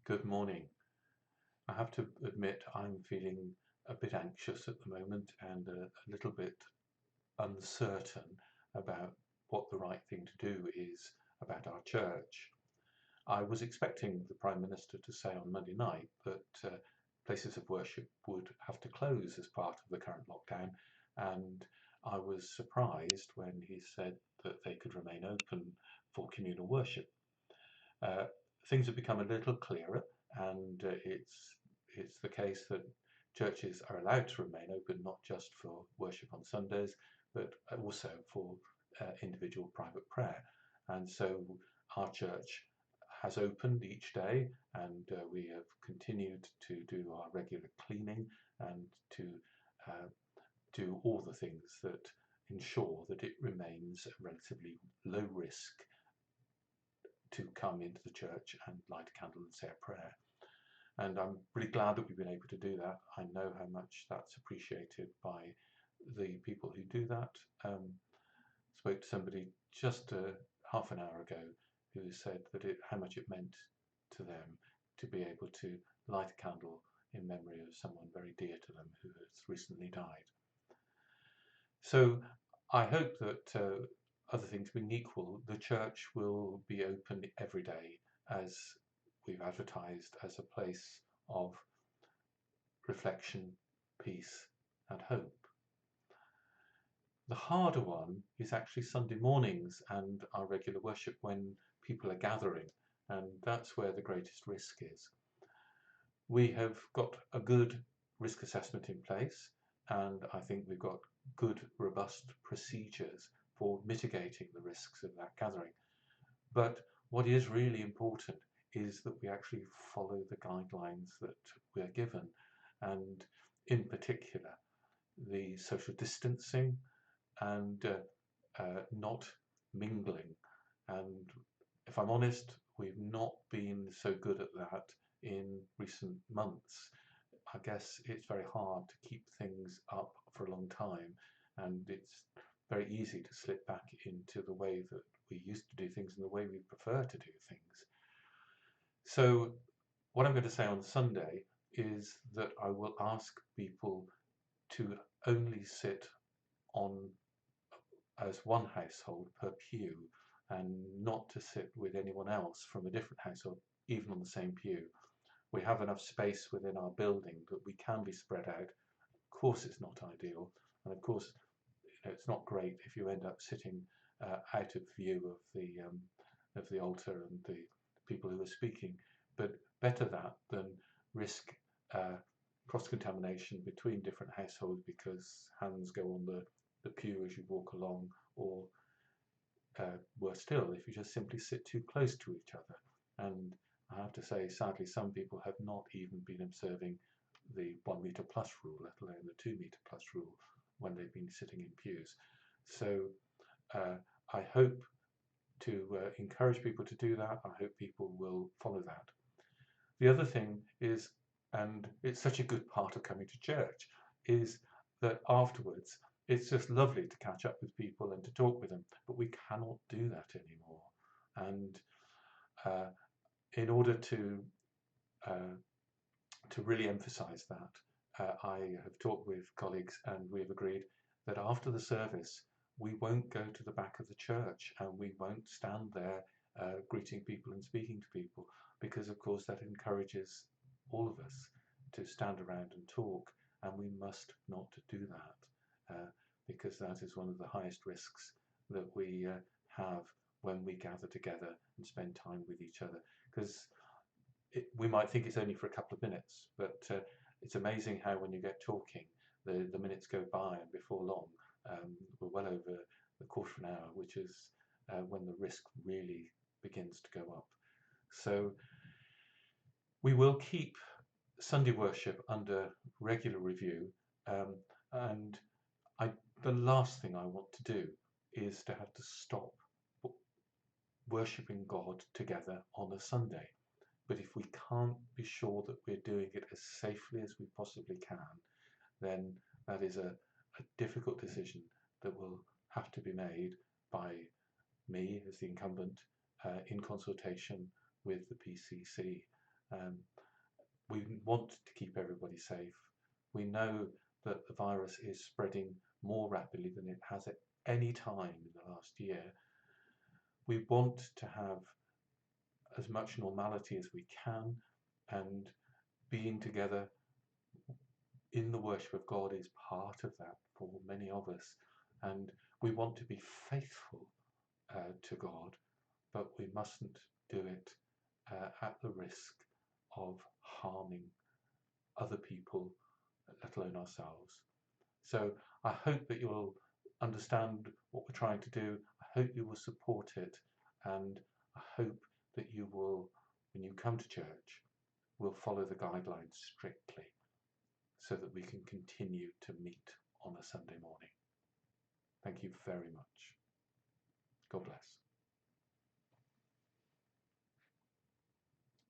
Good morning. I have to admit I'm feeling a bit anxious at the moment and a little bit uncertain about what the right thing to do is about our church. I was expecting the Prime Minister to say on Monday night that places of worship would have to close as part of the current lockdown, and I was surprised when he said that they could remain open for communal worship. Uh, Things have become a little clearer, and it's the case that churches are allowed to remain open not just for worship on Sundays, but also for individual private prayer. And so our church has opened each day, and we have continued to do our regular cleaning and to uh, do all the things that ensure that it remains a relatively low risk to come into the church and light a candle and say a prayer. And I'm really glad that we've been able to do that. I know how much that's appreciated by the people who do that. Spoke to somebody just half an hour ago who said that how much it meant to them to be able to light a candle in memory of someone very dear to them who has recently died. So I hope that other things being equal, the church will be open every day as we've advertised as a place of reflection, peace, and hope. The harder one is actually Sunday mornings and our regular worship when people are gathering, and that's where the greatest risk is. We have got a good risk assessment in place, and I think we've got good, robust procedures for mitigating the risks of that gathering. But what is really important is that we actually follow the guidelines that we're given, and in particular, the social distancing and not mingling. And if I'm honest, we've not been so good at that in recent months. I guess it's very hard to keep things up for a long time, and it's very easy to slip back into the way that we used to do things and the way we prefer to do things. So, what I'm going to say on Sunday is that I will ask people to only sit on as one household per pew and not to sit with anyone else from a different household, even on the same pew. We have enough space within our building that we can be spread out. Of course, it's not ideal, and of course, it's not great if you end up sitting out of view of the altar and the people who are speaking. But better that than risk cross contamination between different households because hands go on the pew as you walk along, or worse still, if you just simply sit too close to each other. And I have to say, sadly, some people have not even been observing the 1 metre plus rule, let alone the 2 metre plus rule, when they've been sitting in pews. So uh, I hope to encourage people to do that. I hope people will follow that. The other thing is, and it's such a good part of coming to church, is that afterwards it's just lovely to catch up with people and to talk with them, but we cannot do that anymore. And uh, in order uh, to really emphasize that, I have talked with colleagues and we have agreed that after the service, we won't go to the back of the church and we won't stand there greeting people and speaking to people, because of course that encourages all of us to stand around and talk, and we must not do that because that is one of the highest risks that we have when we gather together and spend time with each other. Because we might think it's only for a couple of minutes, but it's amazing how when you get talking, the minutes go by, and before long, we're well over the quarter of an hour, which is when the risk really begins to go up. So we will keep Sunday worship under regular review, and the last thing I want to do is to have to stop worshipping God together on a Sunday. But if we can't be sure that we're doing it as safely as we possibly can, then that is a difficult decision that will have to be made by me as the incumbent in consultation with the PCC. We want to keep everybody safe. We know that the virus is spreading more rapidly than it has at any time in the last year. We want to have as much normality as we can, and being together in the worship of God is part of that for many of us. And we want to be faithful to God, but we mustn't do it at the risk of harming other people, let alone ourselves. So I hope that you'll understand what we're trying to do. I hope you will support it, and I hope that you will, when you come to church, will follow the guidelines strictly so that we can continue to meet on a Sunday morning. Thank you very much. God bless.